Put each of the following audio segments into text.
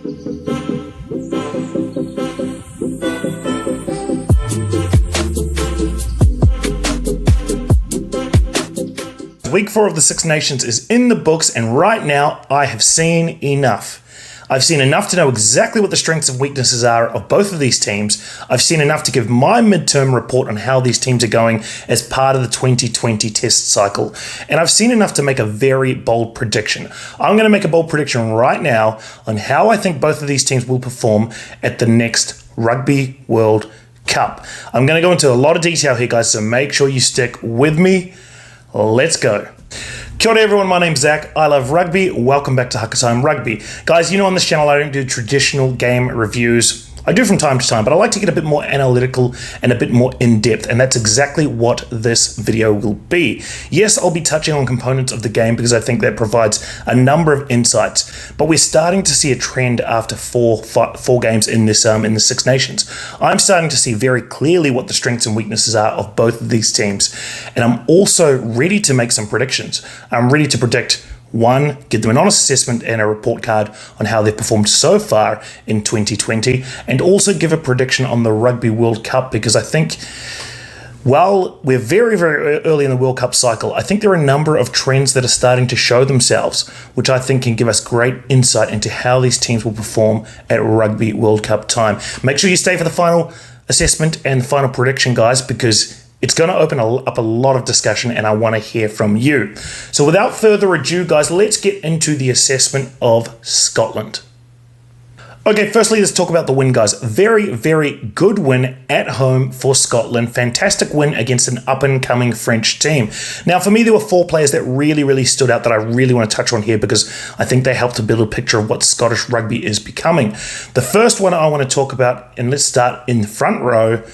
Week 4 of the Six Nations is in the books, and right now I have seen enough. I've seen enough to know exactly what the strengths and weaknesses are of both of these teams. I've seen enough to give my midterm report on how these teams are going as part of the 2020 test cycle. And I've seen enough to make a very bold prediction. I'm going to make a bold prediction right now on how I think both of these teams will perform at the next Rugby World Cup. I'm going to go into a lot of detail here, guys, so make sure you stick with me. Let's go. Kia ora everyone, my name's Zach. I love rugby. Welcome back to Hakatime Rugby. Guys, you know on this channel I don't do traditional game reviews. I do from time to time, but I like to get a bit more analytical and a bit more in-depth, and that's exactly what this video will be. Yes, I'll be touching on components of the game because I think that provides a number of insights, but we're starting to see a trend after four games in the Six Nations. I'm starting to see very clearly what the strengths and weaknesses are of both of these teams, and I'm also ready to make some predictions. I'm ready to predict one, give them an honest assessment and a report card on how they've performed so far in 2020, and also give a prediction on the Rugby World Cup, because I think while we're very, very early in the World Cup cycle, I think there are a number of trends that are starting to show themselves, which I think can give us great insight into how these teams will perform at Rugby World Cup time. Make sure you stay for the final assessment and the final prediction, guys, because it's going to open up a lot of discussion and I want to hear from you. So without further ado, guys, let's get into the assessment of Scotland. Okay, firstly, let's talk about the win, guys. Very, very good win at home for Scotland. Fantastic win against an up-and-coming French team. Now, for me, there were 4 players that really stood out that I really want to touch on here because I think they helped to build a picture of what Scottish rugby is becoming. The first one I want to talk about, and let's start in the front row,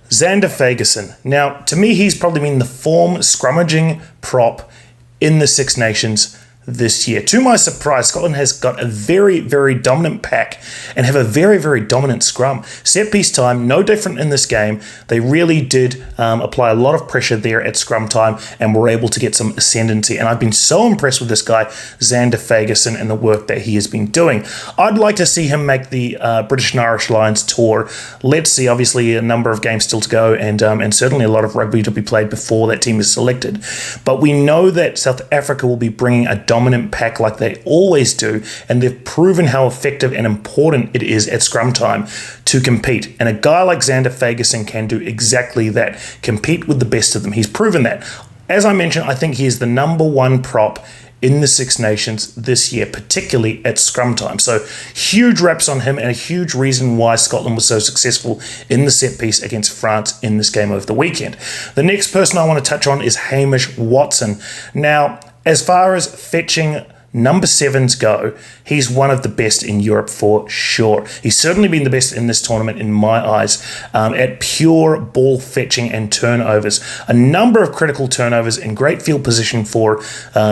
Zander Fagerson. Now, to me, he's probably been the form scrummaging prop in the Six Nations this year. To my surprise, Scotland has got a very, very dominant pack and have a very, very dominant scrum. Set piece time, no different in this game. They really did apply a lot of pressure there at scrum time and were able to get some ascendancy. And I've been so impressed with this guy, Zander Fagerson, and the work that he has been doing. I'd like to see him make the British and Irish Lions tour. Let's see, obviously a number of games still to go and certainly a lot of rugby to be played before that team is selected. But we know that South Africa will be bringing a dominant pack like they always do, and they've proven how effective and important it is at scrum time to compete. And a guy like Zander Fagerson can do exactly that, compete with the best of them. He's proven that. As I mentioned, I think he is the #1 prop in the Six Nations this year, particularly at scrum time. So huge reps on him and a huge reason why Scotland was so successful in the set piece against France in this game over the weekend. The next person I want to touch on is Hamish Watson. Now, as far as fetching number 7s go, he's one of the best in Europe for sure. He's certainly been the best in this tournament in my eyes at pure ball fetching and turnovers. A number of critical turnovers in great field position for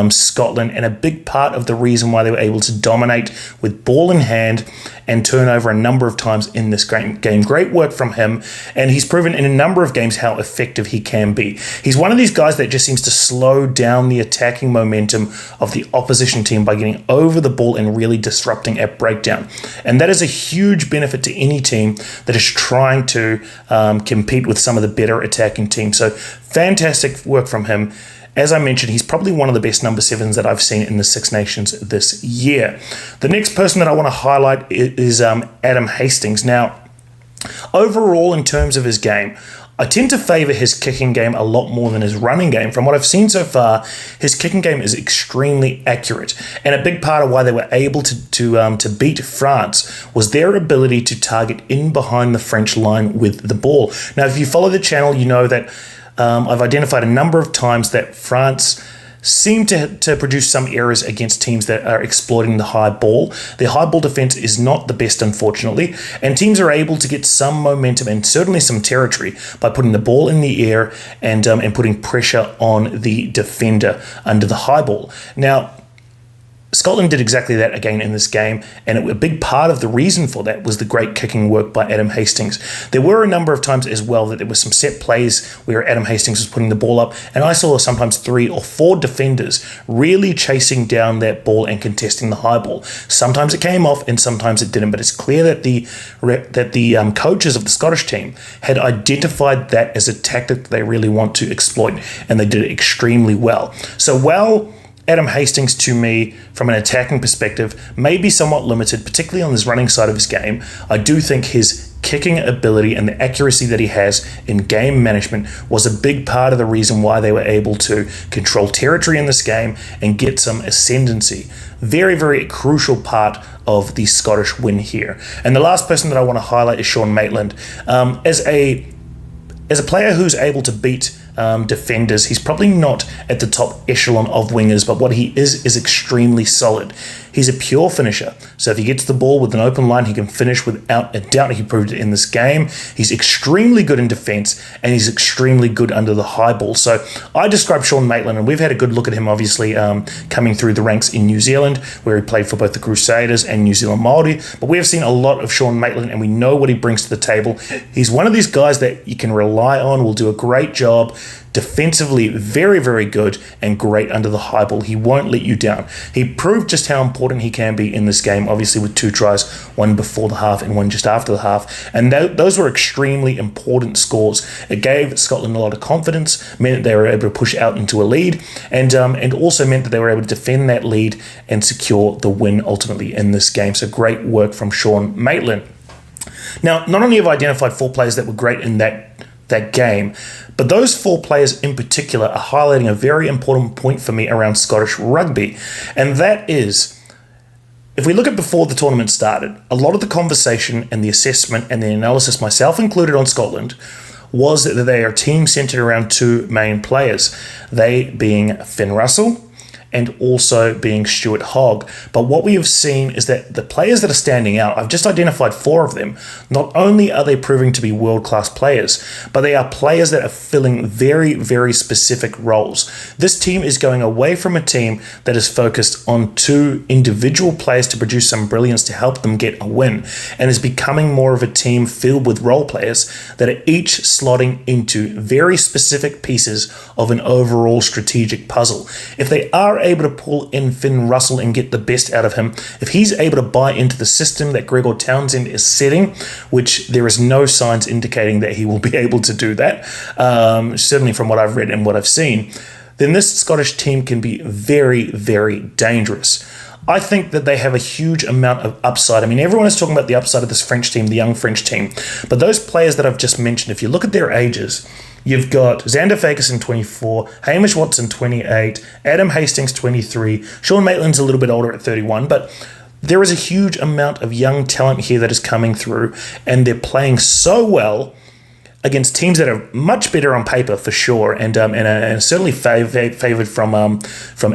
Scotland, and a big part of the reason why they were able to dominate with ball in hand and turn over a number of times in this game. Great work from him, and he's proven in a number of games how effective he can be. He's one of these guys that just seems to slow down the attacking momentum of the opposition team by getting over the ball and really disrupting at breakdown. And that is a huge benefit to any team that is trying to compete with some of the better attacking teams. So fantastic work from him. As I mentioned, he's probably one of the best number 7s that I've seen in the Six Nations this year. The next person that I want to highlight is Adam Hastings. Now, overall, in terms of his game, I tend to favour his kicking game a lot more than his running game. From what I've seen so far, his kicking game is extremely accurate. And a big part of why they were able to beat France was their ability to target in behind the French line with the ball. Now, if you follow the channel, you know that I've identified a number of times that France seem to produce some errors against teams that are exploiting the high ball. Their high ball defense is not the best, unfortunately, and teams are able to get some momentum and certainly some territory by putting the ball in the air and putting pressure on the defender under the high ball. Now, Scotland did exactly that again in this game, and a big part of the reason for that was the great kicking work by Adam Hastings. There were a number of times as well that there were some set plays where Adam Hastings was putting the ball up, and I saw sometimes 3 or 4 defenders really chasing down that ball and contesting the high ball. Sometimes it came off and sometimes it didn't, but it's clear that the coaches of the Scottish team had identified that as a tactic that they really want to exploit, and they did it extremely well. So while Adam Hastings, to me, from an attacking perspective, may be somewhat limited, particularly on this running side of his game, I do think his kicking ability and the accuracy that he has in game management was a big part of the reason why they were able to control territory in this game and get some ascendancy. Very, very crucial part of the Scottish win here. And the last person that I want to highlight is Sean Maitland. As a player who's able to beat defenders, he's probably not at the top echelon of wingers, but what he is extremely solid. He's a pure finisher. So if he gets the ball with an open line, he can finish without a doubt. He proved it in this game. He's extremely good in defense, and he's extremely good under the high ball. So I describe Sean Maitland, and we've had a good look at him, obviously, coming through the ranks in New Zealand, where he played for both the Crusaders and New Zealand Māori. But we have seen a lot of Sean Maitland, and we know what he brings to the table. He's one of these guys that you can rely on, will do a great job. Defensively, very, very good and great under the high ball. He won't let you down. He proved just how important he can be in this game, obviously with 2 tries, one before the half and one just after the half. And those were extremely important scores. It gave Scotland a lot of confidence, meant that they were able to push out into a lead, and also meant that they were able to defend that lead and secure the win ultimately in this game. So great work from Sean Maitland. Now, not only have I identified 4 players that were great in that game, but those 4 players in particular are highlighting a very important point for me around Scottish rugby, and that is, if we look at before the tournament started, a lot of the conversation and the assessment and the analysis, myself included on Scotland, was that they are a team centred around 2 main players, they being Finn Russell and also being Stuart Hogg. But what we have seen is that the players that are standing out, I've just identified 4 of them. Not only are they proving to be world-class players, but they are players that are filling very, very specific roles. This team is going away from a team that is focused on 2 individual players to produce some brilliance to help them get a win, and is becoming more of a team filled with role players that are each slotting into very specific pieces of an overall strategic puzzle. If they are able to pull in Finn Russell and get the best out of him, if he's able to buy into the system that Gregor Townsend is setting, which there is no signs indicating that he will be able to do that, certainly from what I've read and what I've seen, then this Scottish team can be very, very dangerous. I think that they have a huge amount of upside. I mean, everyone is talking about the upside of this French team, the young French team, but those players that I've just mentioned, if you look at their ages, you've got Xander Fagerson, 24, Hamish Watson, 28, Adam Hastings, 23, Sean Maitland's a little bit older at 31, but there is a huge amount of young talent here that is coming through, and they're playing so well against teams that are much better on paper for sure, and certainly favoured from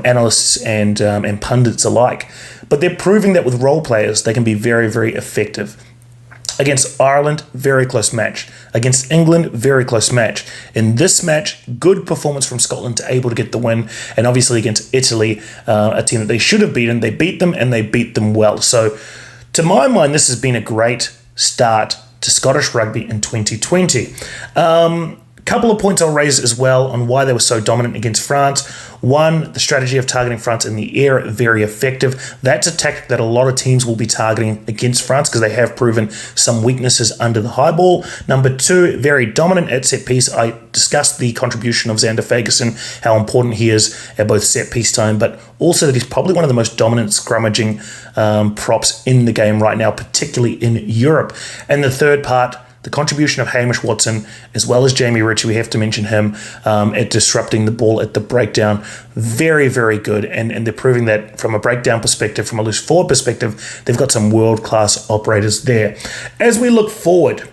analysts and pundits alike. But they're proving that with role players, they can be very, very effective. Against Ireland, very close match. Against England, very close match. In this match, good performance from Scotland to able to get the win. And obviously against Italy, a team that they should have beaten, they beat them and they beat them well. So to my mind, this has been a great start to Scottish rugby in 2020. Couple of points I'll raise as well on why they were so dominant against France. One, the strategy of targeting France in the air, very effective. That's a tactic that a lot of teams will be targeting against France because they have proven some weaknesses under the high ball. Number 2, very dominant at set piece. I discussed the contribution of Xander Fagerson, how important he is at both set piece time, but also that he's probably one of the most dominant scrummaging props in the game right now, particularly in Europe. And the third part, the contribution of Hamish Watson, as well as Jamie Ritchie, we have to mention him, at disrupting the ball at the breakdown. Very, very good. And they're proving that from a breakdown perspective, from a loose forward perspective, they've got some world-class operators there. As we look forward,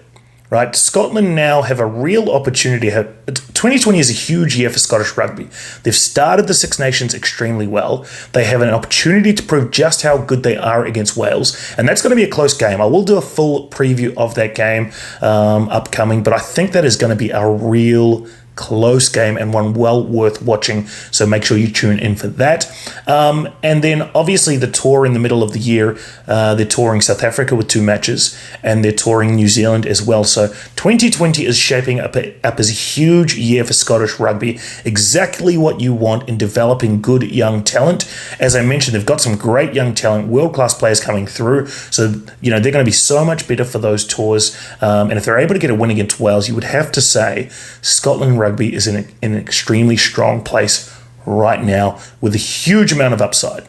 right, Scotland now have a real opportunity. 2020 is a huge year for Scottish rugby. They've started the Six Nations extremely well. They have an opportunity to prove just how good they are against Wales, and that's going to be a close game. I will do a full preview of that game upcoming, but I think that is going to be a real close game and one well worth watching. So make sure you tune in for that. And then obviously the tour in the middle of the year, they're touring South Africa with 2 matches and they're touring New Zealand as well. So 2020 is shaping up as a huge year for Scottish rugby. Exactly what you want in developing good young talent. As I mentioned, they've got some great young talent, world-class players coming through. So, they're going to be so much better for those tours. And if they're able to get a win against Wales, you would have to say Scotland Rugby is in an extremely strong place right now with a huge amount of upside.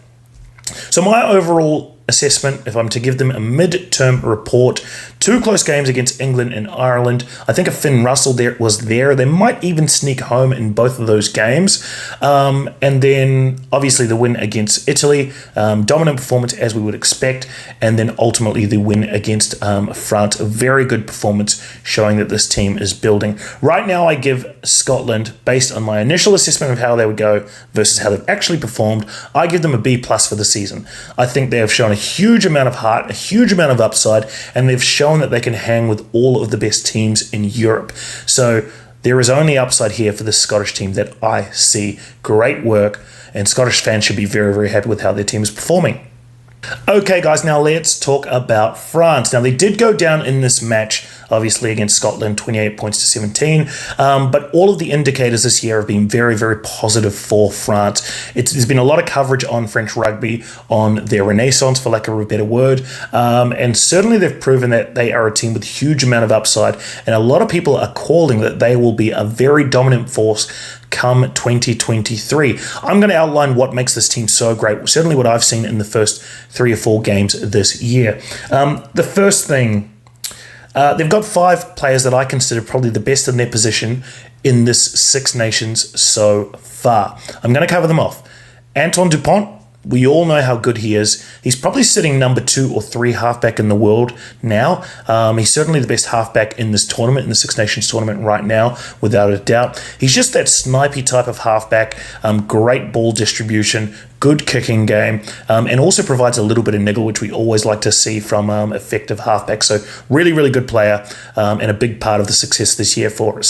So my overall assessment, if I'm to give them a mid-term report, 2 close games against England and Ireland. I think if Finn Russell was there, they might even sneak home in both of those games. And then obviously the win against Italy, dominant performance as we would expect, and then ultimately the win against France, a very good performance showing that this team is building. Right now I give Scotland, based on my initial assessment of how they would go versus how they've actually performed, I give them a B+ for the season. I think they have shown a huge amount of heart, a huge amount of upside, and they've shown that they can hang with all of the best teams in Europe. So there is only upside here for this Scottish team that I see. Great work, and Scottish fans should be very, very happy with how their team is performing. Okay, guys, now let's talk about France. Now, they did go down in this match, obviously, against Scotland, 28 points to 17. But all of the indicators this year have been very, very positive for France. There's been a lot of coverage on French rugby, on their renaissance, for lack of a better word. And certainly they've proven that they are a team with a huge amount of upside. And a lot of people are calling that they will be a very dominant force come 2023. I'm going to outline what makes this team so great, certainly what I've seen in the first 3 or 4 games this year. The first thing, they've got 5 players that I consider probably the best in their position in this Six Nations so far. I'm going to cover them off. Antoine Dupont, we all know how good he is. He's probably sitting number 2 or 3 halfback in the world now. He's certainly the best halfback in this tournament, in the Six Nations tournament right now, without a doubt. He's just that snipey type of halfback, great ball distribution, good kicking game, and also provides a little bit of niggle, which we always like to see from effective halfbacks. So really, really good player, and a big part of the success this year for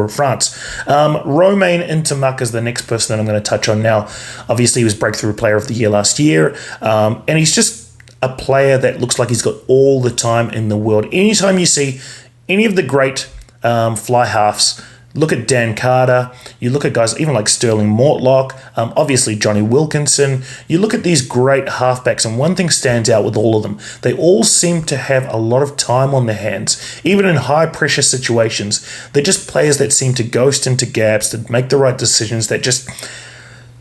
France. Romain Ntamack is the next person that I'm going to touch on now. Obviously, he was Breakthrough Player of the Year last year, and he's just a player that looks like he's got all the time in the world. Anytime you see any of the great fly halves, look at Dan Carter, you look at guys even like Sterling Mortlock, obviously Johnny Wilkinson, you look at these great halfbacks, and one thing stands out with all of them. They all seem to have a lot of time on their hands, even in high pressure situations. They're just players that seem to ghost into gaps, that make the right decisions, that just,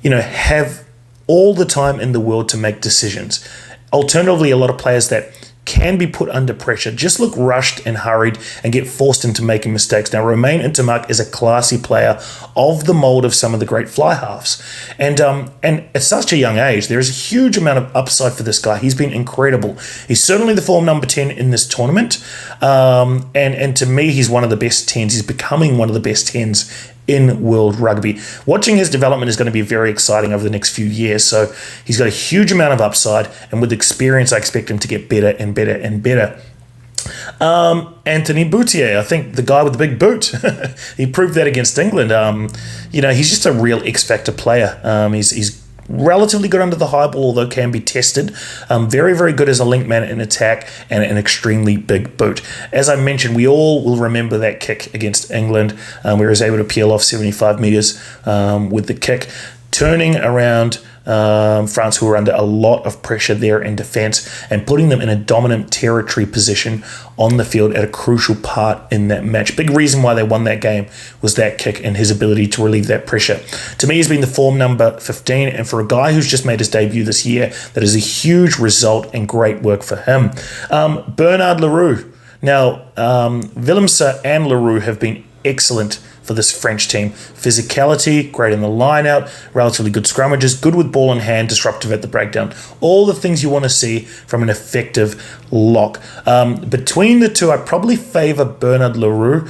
have all the time in the world to make decisions. Alternatively, a lot of players that can be put under pressure just look rushed and hurried and get forced into making mistakes. Now, Romain Ntamack is a classy player of the mold of some of the great fly halves. And at such a young age, there is a huge amount of upside for this guy. He's been incredible. He's certainly the form number 10 in this tournament. And to me, he's one of the best 10s. He's becoming one of the best 10s in world rugby. Watching his development is going to be very exciting over the next few years. So he's got a huge amount of upside, and with experience, I expect him to get better and better and better. Anthony Boutier, I think the guy with the big boot. He proved that against England. He's just a real X-factor player. He's relatively good under the high ball, although can be tested. Very, very good as a link man in attack, and an extremely big boot. As I mentioned, we all will remember that kick against England, where he was able to peel off 75 metres with the kick, turning around France, who were under a lot of pressure there in defence, and putting them in a dominant territory position on the field at a crucial part in that match. Big reason why they won that game was that kick and his ability to relieve that pressure. To me, he's been the form number 15, and for a guy who's just made his debut this year, that is a huge result and great work for him. Bernard Leroux. Now, Willemse and Leroux have been excellent for this French team. Physicality, great in the line-out, relatively good scrummages, good with ball in hand, disruptive at the breakdown. All the things you want to see from an effective lock. Between the two, I probably favour Bernard Leroux.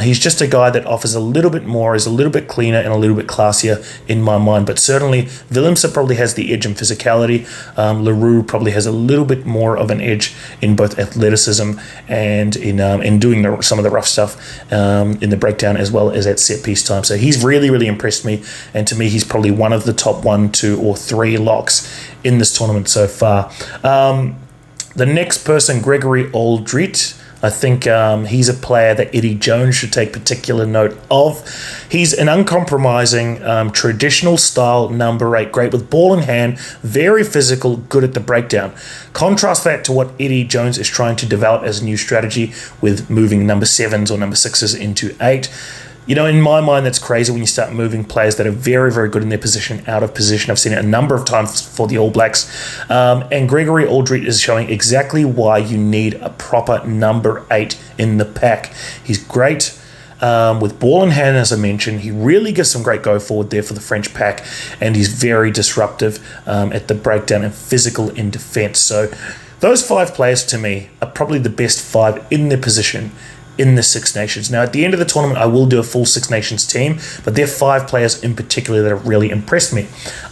He's just a guy that offers a little bit more, is a little bit cleaner and a little bit classier in my mind. But certainly, Willemse probably has the edge in physicality. Leroux probably has a little bit more of an edge in both athleticism and in doing some of the rough stuff in the breakdown, as well is at set piece time. So he's really, really impressed me. And to me, he's probably one of the top 1, 2, or 3 locks in this tournament so far. The next person, Gregory Aldrit. I think he's a player that Eddie Jones should take particular note of. He's an uncompromising, traditional style number 8, great with ball in hand, very physical, good at the breakdown. Contrast that to what Eddie Jones is trying to develop as a new strategy with moving number 7s or number 6s into 8. You know, in my mind, that's crazy when you start moving players that are very, very good in their position out of position. I've seen it a number of times for the All Blacks. And Gregory Aldrit is showing exactly why you need a proper number 8 in the pack. He's great with ball in hand, as I mentioned. He really gives some great go forward there for the French pack. And he's very disruptive at the breakdown and physical in defence. So those 5 players, to me, are probably the best 5 in their position in the Six Nations. Now, at the end of the tournament, I will do a full Six Nations team, but there are 5 players in particular that have really impressed me.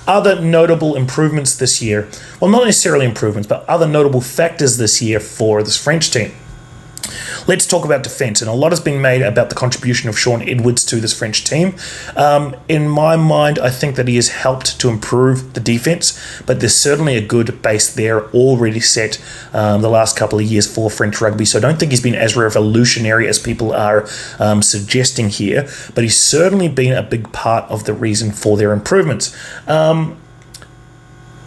Other notable improvements this year, well, not necessarily improvements, but other notable factors this year for this French team. Let's talk about defence, and a lot has been made about the contribution of Shaun Edwards to this French team. In my mind, I think that he has helped to improve the defence, but there's certainly a good base there already set the last couple of years for French rugby, so I don't think he's been as revolutionary as people are suggesting here, but he's certainly been a big part of the reason for their improvements.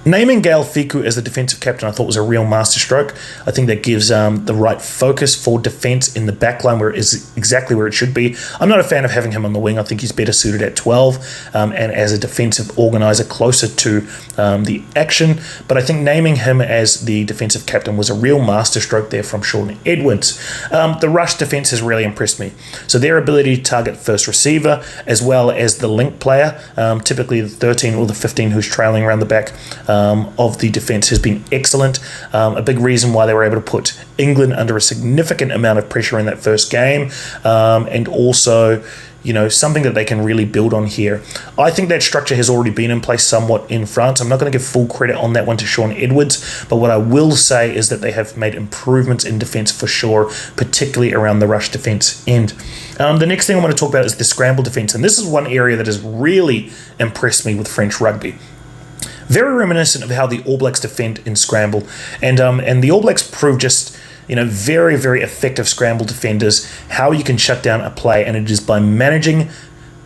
Naming Gael Fiku as the defensive captain I thought was a real masterstroke. I think that gives the right focus for defence in the backline, where it is exactly where it should be. I'm not a fan of having him on the wing. I think he's better suited at 12 and as a defensive organiser closer to the action. But I think naming him as the defensive captain was a real masterstroke there from Shaun Edwards. The rush defence has really impressed me. So their ability to target first receiver as well as the link player, typically the 13 or the 15 who's trailing around the back, of the defence has been excellent. A big reason why they were able to put England under a significant amount of pressure in that first game, and also, you know, something that they can really build on here. I think that structure has already been in place somewhat in France. I'm not going to give full credit on that one to Shaun Edwards, but what I will say is that they have made improvements in defence for sure, particularly around the rush defence end. The next thing I want to talk about is the scramble defence, and this is one area that has really impressed me with French rugby. Very reminiscent of how the All Blacks defend in scramble, and the All Blacks prove just, you know, very, very effective scramble defenders, how you can shut down a play, and it is by managing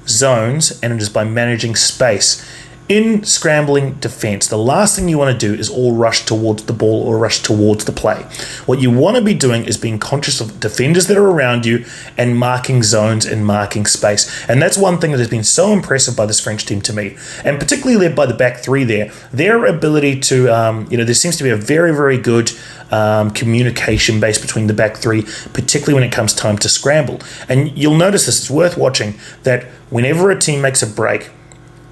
zones and it is by managing space. In scrambling defense, the last thing you want to do is all rush towards the ball or rush towards the play. What you want to be doing is being conscious of defenders that are around you and marking zones and marking space. And that's one thing that has been so impressive by this French team to me, and particularly led by the back 3 there. Their ability to, there seems to be a very, very good communication base between the back 3, particularly when it comes time to scramble. And you'll notice this, it's worth watching, that whenever a team makes a break,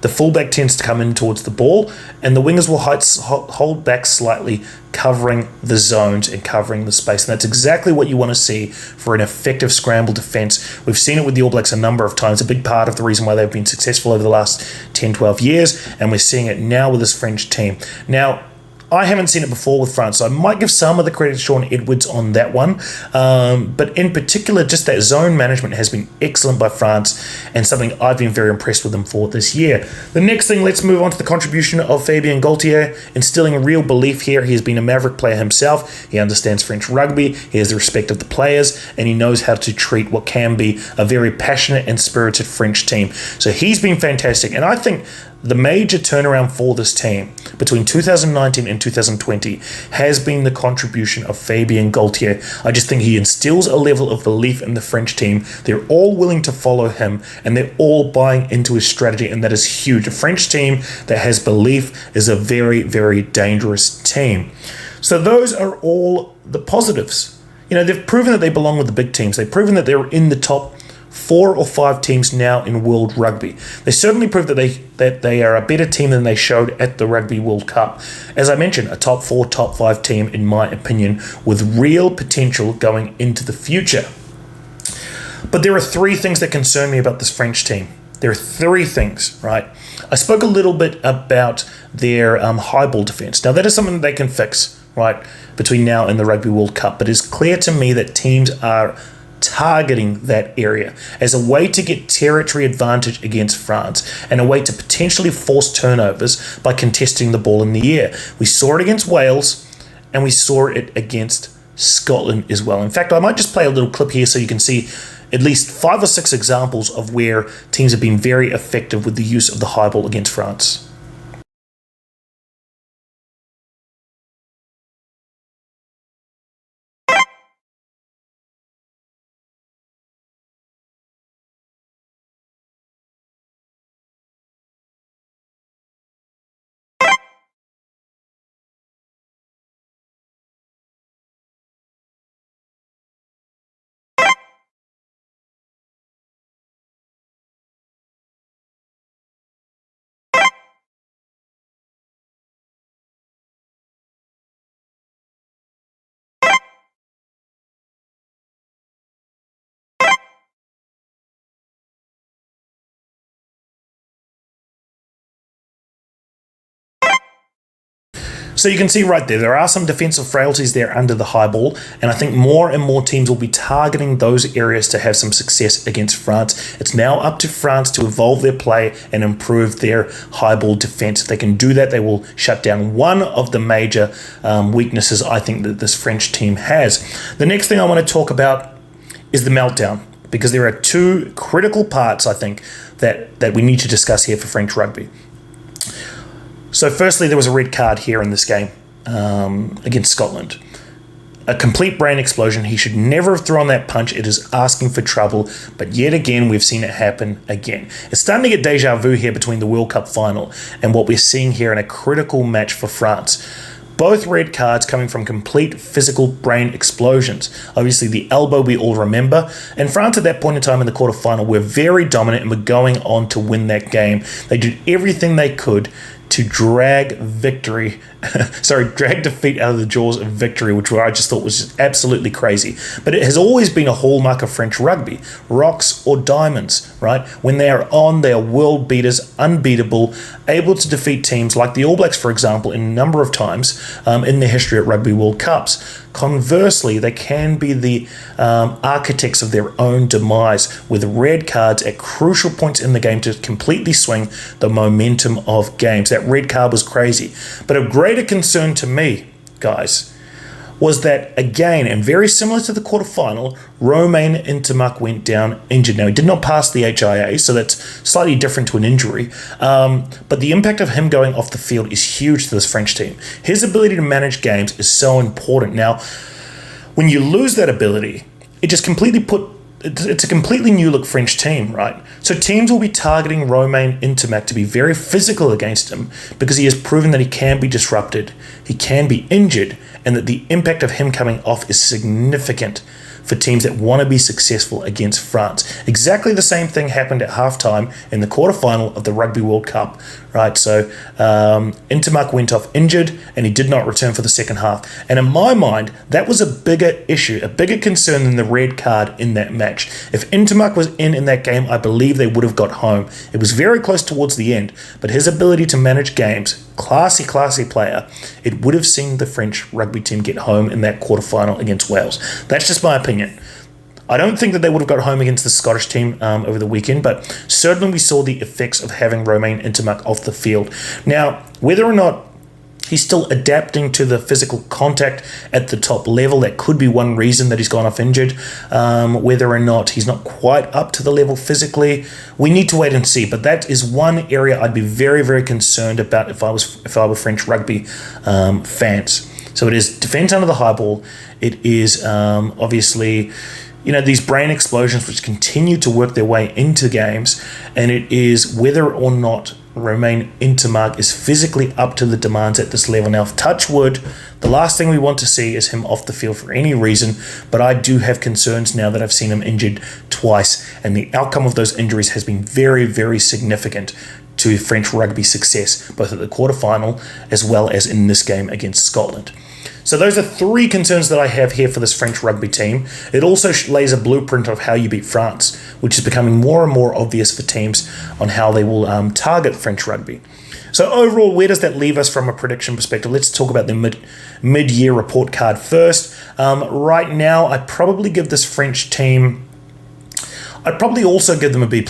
the fullback tends to come in towards the ball, and the wingers will hold back slightly, covering the zones and covering the space. And that's exactly what you want to see for an effective scramble defence. We've seen it with the All Blacks a number of times, a big part of the reason why they've been successful over the last 10, 12 years, and we're seeing it now with this French team. Now, I haven't seen it before with France, so I might give some of the credit to Shaun Edwards on that one. But in particular, just that zone management has been excellent by France, and something I've been very impressed with them for this year. The next thing, let's move on to the contribution of Fabien Gaultier, instilling real belief here. He has been a Maverick player himself. He understands French rugby. He has the respect of the players, and he knows how to treat what can be a very passionate and spirited French team. So he's been fantastic, and I think the major turnaround for this team between 2019 and 2020 has been the contribution of Fabien Gaultier. I just think he instills a level of belief in the French team. They're all willing to follow him, and they're all buying into his strategy, and that is huge. A French team that has belief is a very, very dangerous team. So those are all the positives. You know, they've proven that they belong with the big teams. They've proven that they're in the top 4 or 5 teams now in World Rugby. They certainly proved that they are a better team than they showed at the Rugby World Cup. As I mentioned, a top 4, top 5 team, in my opinion, with real potential going into the future. But there are 3 things that concern me about this French team. There are 3 things, right? I spoke a little bit about their high ball defense. Now, that is something that they can fix, right, between now and the Rugby World Cup. But it's clear to me that teams are targeting that area as a way to get territory advantage against France and a way to potentially force turnovers by contesting the ball in the air. We saw it against Wales and we saw it against Scotland as well. In fact, I might just play a little clip here so you can see at least 5 or 6 examples of where teams have been very effective with the use of the high ball against France. So you can see right there are some defensive frailties there under the high ball, and I think more and more teams will be targeting those areas to have some success against France. It's now up to France to evolve their play and improve their high ball defense. If they can do that, they will shut down one of the major weaknesses I think that this French team has. The next thing I want to talk about is the meltdown, because there are 2 critical parts, I think, that we need to discuss here for French rugby. So firstly, there was a red card here in this game against Scotland. A complete brain explosion. He should never have thrown that punch. It is asking for trouble, but yet again, we've seen it happen again. It's starting to get deja vu here between the World Cup final and what we're seeing here in a critical match for France. Both red cards coming from complete physical brain explosions. Obviously, the elbow we all remember. And France at that point in time in the quarterfinal were very dominant and were going on to win that game. They did everything they could to drag defeat out of the jaws of victory, which I just thought was just absolutely crazy. But it has always been a hallmark of French rugby, rocks or diamonds, right? When they are on, they are world beaters, unbeatable, able to defeat teams like the All Blacks, for example, in a number of times in their history at Rugby World Cups. Conversely, they can be the architects of their own demise with red cards at crucial points in the game to completely swing the momentum of games. That red card was crazy. But of greater concern to me, guys, was that, again, and very similar to the quarterfinal, Romain Ntamack went down injured. Now, he did not pass the HIA, so that's slightly different to an injury. But the impact of him going off the field is huge to this French team. His ability to manage games is so important. Now, when you lose that ability, it just it's a completely new look French team, right? So teams will be targeting Romain Ntamack to be very physical against him because he has proven that he can be disrupted, he can be injured, and that the impact of him coming off is significant for teams that want to be successful against France. Exactly the same thing happened at halftime in the quarterfinal of the Rugby World Cup, right? So Ntamack went off injured and he did not return for the second half. And in my mind, that was a bigger issue, a bigger concern than the red card in that match. If Ntamack was in that game, I believe they would have got home. It was very close towards the end, but his ability to manage games, classy player, it would have seen the French rugby team get home in that quarterfinal against Wales. That's just my opinion. I don't think that they would have got home against the Scottish team over the weekend, but certainly we saw the effects of having Romain Ntamack off the field. Now, whether or not he's still adapting to the physical contact at the top level, that could be one reason that he's gone off injured. Whether or not he's not quite up to the level physically, we need to wait and see. But that is one area I'd be very, very concerned about if I were French rugby fans. So it is defense under the high ball. It is obviously, these brain explosions which continue to work their way into games, and it is whether or not Romain Ntamack is physically up to the demands at this level. Now, touch wood, the last thing we want to see is him off the field for any reason, but I do have concerns now that I've seen him injured twice, and the outcome of those injuries has been very, very significant to French rugby success, both at the quarterfinal as well as in this game against Scotland. So those are 3 concerns that I have here for this French rugby team. It also lays a blueprint of how you beat France, which is becoming more and more obvious for teams on how they will target French rugby. So overall, where does that leave us from a prediction perspective? Let's talk about the mid-year report card first. Right now, I'd probably give this French team, I'd probably also give them a B+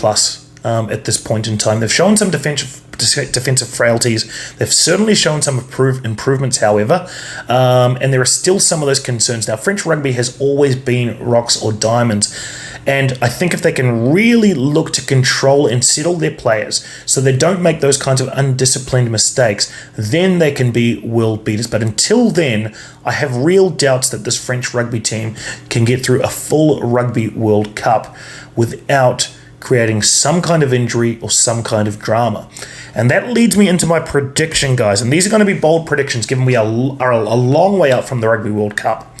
at this point in time. They've shown some defensive frailties. They've certainly shown some improvements, however, and there are still some of those concerns. Now, French rugby has always been rocks or diamonds, and I think if they can really look to control and settle their players so they don't make those kinds of undisciplined mistakes, then they can be world beaters. But until then, I have real doubts that this French rugby team can get through a full Rugby World Cup without creating some kind of injury or some kind of drama. And that leads me into my prediction, guys. And these are going to be bold predictions, given we are a long way out from the Rugby World Cup.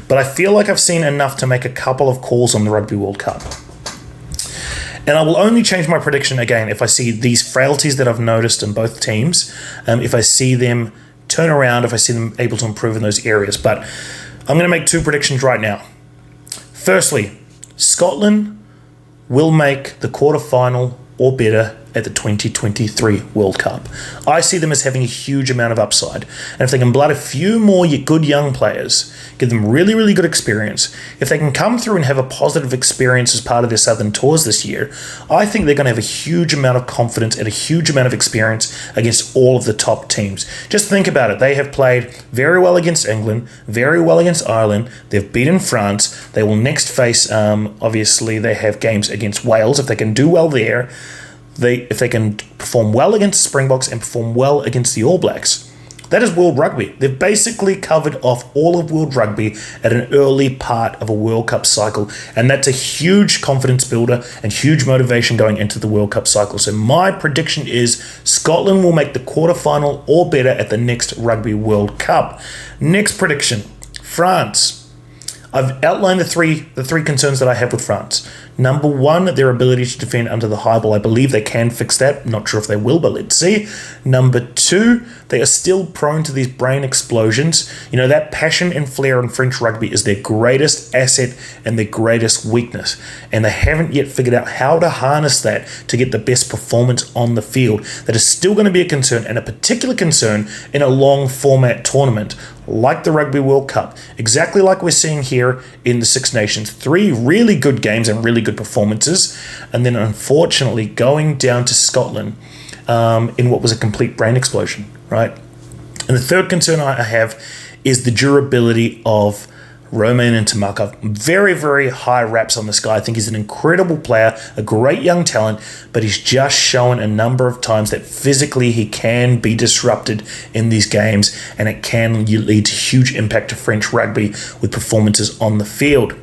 But I feel like I've seen enough to make a couple of calls on the Rugby World Cup. And I will only change my prediction again if I see these frailties that I've noticed in both teams, if I see them turn around, if I see them able to improve in those areas. But I'm going to make two predictions right now. Firstly, Scotland will make the quarterfinal or better at the 2023 World Cup. I see them as having a huge amount of upside. And if they can blood a few more good young players, give them really, really good experience, if they can come through and have a positive experience as part of their Southern tours this year, I think they're going to have a huge amount of confidence and a huge amount of experience against all of the top teams. Just think about it. They have played very well against England, very well against Ireland. They've beaten France. They will next face, obviously, they have games against Wales. If they can do well there, if they can perform well against the Springboks and perform well against the All Blacks, that is World Rugby. They've basically covered off all of World Rugby at an early part of a World Cup cycle, and that's a huge confidence builder and huge motivation going into the World Cup cycle. So my prediction is Scotland will make the quarterfinal or better at the next Rugby World Cup. Next prediction, France. I've outlined the three concerns that I have with France. Number one, their ability to defend under the high ball. I believe they can fix that. Not sure if they will, but let's see. Number two, they are still prone to these brain explosions. You know, that passion and flair in French rugby is their greatest asset and their greatest weakness. And they haven't yet figured out how to harness that to get the best performance on the field. That is still going to be a concern, and a particular concern in a long format tournament like the Rugby World Cup, exactly like we're seeing here in the Six Nations. 3 really good games and really good performances, and then unfortunately going down to Scotland in what was a complete brain explosion, right? And the third concern I have is the durability of Romain Ntamack. Very, very high raps on this guy. I think he's an incredible player, a great young talent, but he's just shown a number of times that physically he can be disrupted in these games, and it can lead to huge impact to French rugby with performances on the field.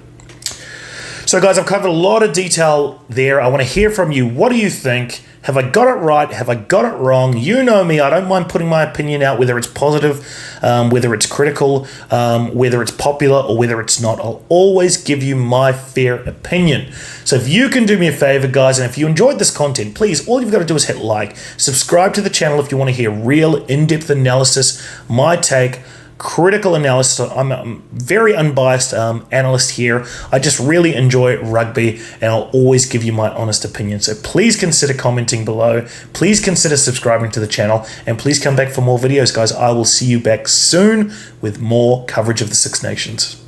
So guys, I've covered a lot of detail there. I want to hear from you. What do you think? Have I got it right? Have I got it wrong? You know me. I don't mind putting my opinion out, whether it's positive, whether it's critical, whether it's popular, or whether it's not. I'll always give you my fair opinion. So if you can do me a favor, guys, and if you enjoyed this content, please, all you've got to do is hit like. Subscribe to the channel if you want to hear real in-depth analysis, my take, critical analysis. I'm a very unbiased analyst here. I just really enjoy rugby, and I'll always give you my honest opinion. So please consider commenting below. Please consider subscribing to the channel, and please come back for more videos, guys. I will see you back soon with more coverage of the Six Nations.